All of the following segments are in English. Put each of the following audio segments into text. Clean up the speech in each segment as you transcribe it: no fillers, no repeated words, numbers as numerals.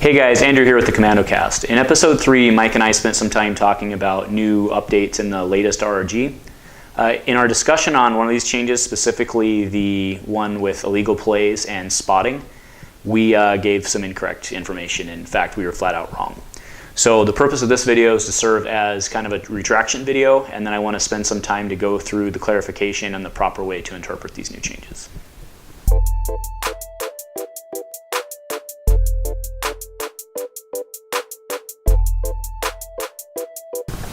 Hey guys, Andrew here with the Commando Cast. In episode 3, Mike and I spent some time talking about new updates in the latest RRG. In our discussion on one of these changes, specifically the one with illegal plays and spotting, we gave some incorrect information. In fact, we were flat out wrong. So the purpose of this video is to serve as kind of a retraction video, and then I want to spend some time to go through the clarification and the proper way to interpret these new changes.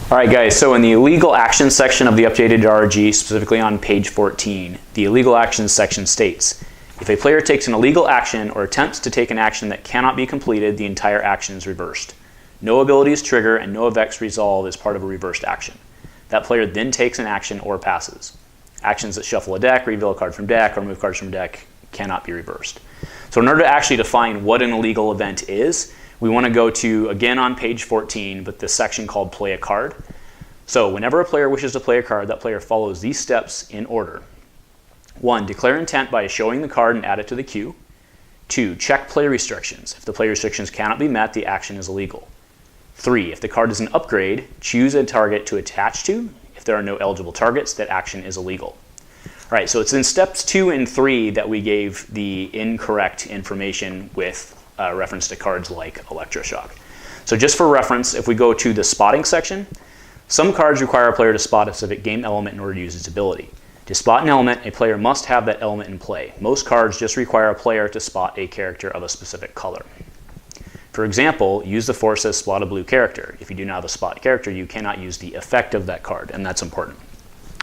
Alright guys, so in the illegal actions section of the updated RRG, specifically on page 14, the illegal actions section states, if a player takes an illegal action or attempts to take an action that cannot be completed, the entire action is reversed. No abilities trigger and no effects resolve as part of a reversed action. That player then takes an action or passes. Actions that shuffle a deck, reveal a card from deck, or move cards from deck cannot be reversed. So in order to actually define what an illegal event is, we want to go to, again on page 14, but the section called Play a Card. So whenever a player wishes to play a card, that player follows these steps in order. 1. Declare intent by showing the card and add it to the queue. 2. Check play restrictions. If the play restrictions cannot be met, the action is illegal. 3. If the card is an upgrade, choose a target to attach to. If there are no eligible targets, that action is illegal. All right, so it's in steps 2 and 3 that we gave the incorrect information with reference to cards like Electroshock. So just for reference, if we go to the spotting section, some cards require a player to spot a specific game element in order to use its ability. To spot an element, a player must have that element in play. Most cards just require a player to spot a character of a specific color. For example, use the force as spot a blue character. If you do not have a spot character, you cannot use the effect of that card, and that's important.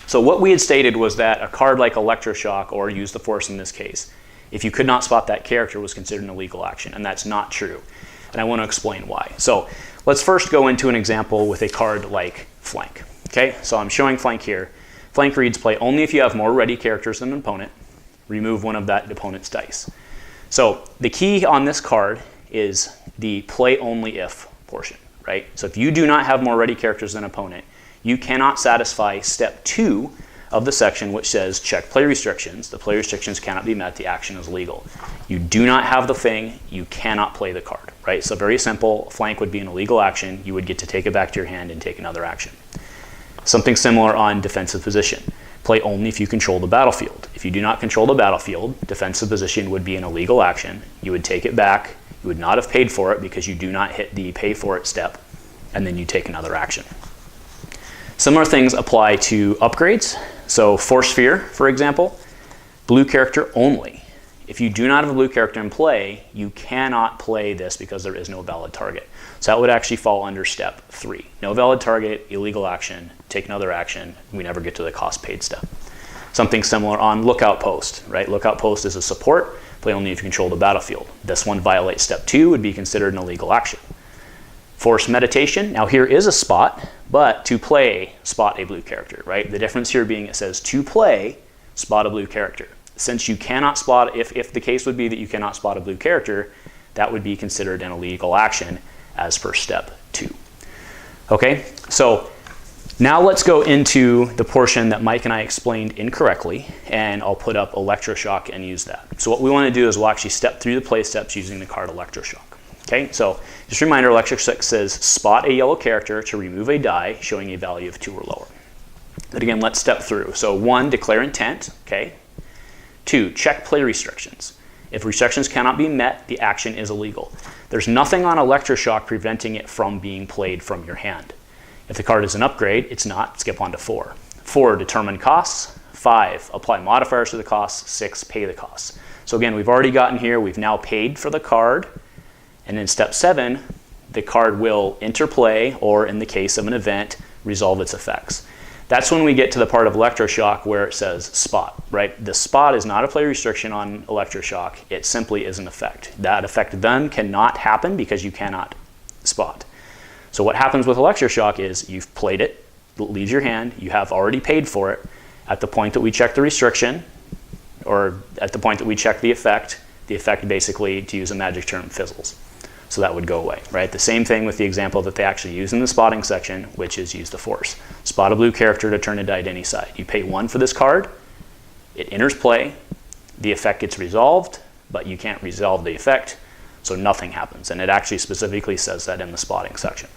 So what we had stated was that a card like Electroshock, or use the force in this case, if you could not spot that character, was considered an illegal action, and that's not true. And I want to explain why. So let's first go into an example with a card like Flank. Okay, so I'm showing Flank here. Flank reads, play only if you have more ready characters than an opponent. Remove one of that opponent's dice. So the key on this card is the play only if portion, right? So if you do not have more ready characters than an opponent, you cannot satisfy step 2 of the section, which says check play restrictions. The play restrictions cannot be met, the action is legal. You do not have the thing, you cannot play the card, right? So very simple, Flank would be an illegal action. You would get to take it back to your hand and take another action. Something similar on defensive position. Play only if you control the battlefield. If you do not control the battlefield, defensive position would be an illegal action. You would take it back. You would not have paid for it because you do not hit the pay for it step, and then you take another action. Similar things apply to upgrades. So Force Sphere, for example, blue character only. If you do not have a blue character in play, you cannot play this because there is no valid target. So that would actually fall under step 3. No valid target, illegal action, take another action. We never get to the cost paid step. Something similar on Lookout Post, right? Lookout Post is a support, play only if you control the battlefield. This one violates step 2, would be considered an illegal action. Force Meditation, now here is a spot, but to play, spot a blue character, right? The difference here being it says to play, spot a blue character. Since you cannot spot, if the case would be that you cannot spot a blue character, that would be considered an illegal action as per step 2. Okay, so now let's go into the portion that Mike and I explained incorrectly, and I'll put up Electroshock and use that. So what we want to do is we'll actually step through the play steps using the card Electroshock. Okay, so just a reminder, Electroshock says spot a yellow character to remove a die showing a value of 2 or lower. But again, let's step through. So 1, declare intent, okay. 2, check play restrictions. If restrictions cannot be met, the action is illegal. There's nothing on Electroshock preventing it from being played from your hand. If the card is an upgrade, it's not. Skip on to 4. 4, determine costs. 5, apply modifiers to the costs. 6, pay the costs. So again, we've already gotten here. We've now paid for the card. And in step 7, the card will interplay, or in the case of an event, resolve its effects. That's when we get to the part of Electroshock where it says spot, right? The spot is not a play restriction on Electroshock. It simply is an effect. That effect then cannot happen because you cannot spot. So what happens with Electroshock is you've played it, it leaves your hand, you have already paid for it. At the point that we check the restriction, or at the point that we check the effect basically, to use a magic term, fizzles. So that would go away, right? The same thing with the example that they actually use in the spotting section, which is use the force. Spot a blue character to turn a die to any side. You pay 1 for this card, it enters play, the effect gets resolved, but you can't resolve the effect. So nothing happens, and it actually specifically says that in the spotting section.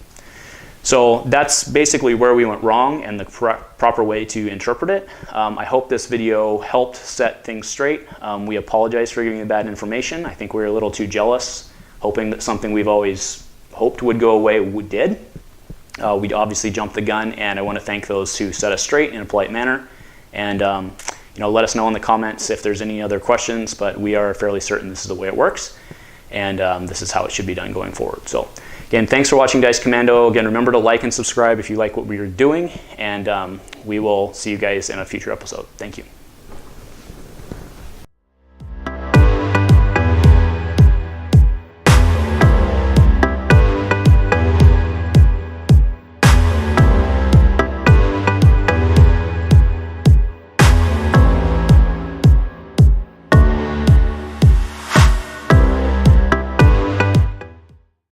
So that's basically where we went wrong and the proper way to interpret it. I hope this video helped set things straight. We apologize for giving you bad information. I think we were a little too jealous, hoping that something we've always hoped would go away did. We obviously jumped the gun, and I want to thank those who set us straight in a polite manner. And let us know in the comments if there's any other questions, but we are fairly certain this is the way it works, and this is how it should be done going forward. So again, thanks for watching Dice Commando. Again, remember to like and subscribe if you like what we are doing, and we will see you guys in a future episode. Thank you.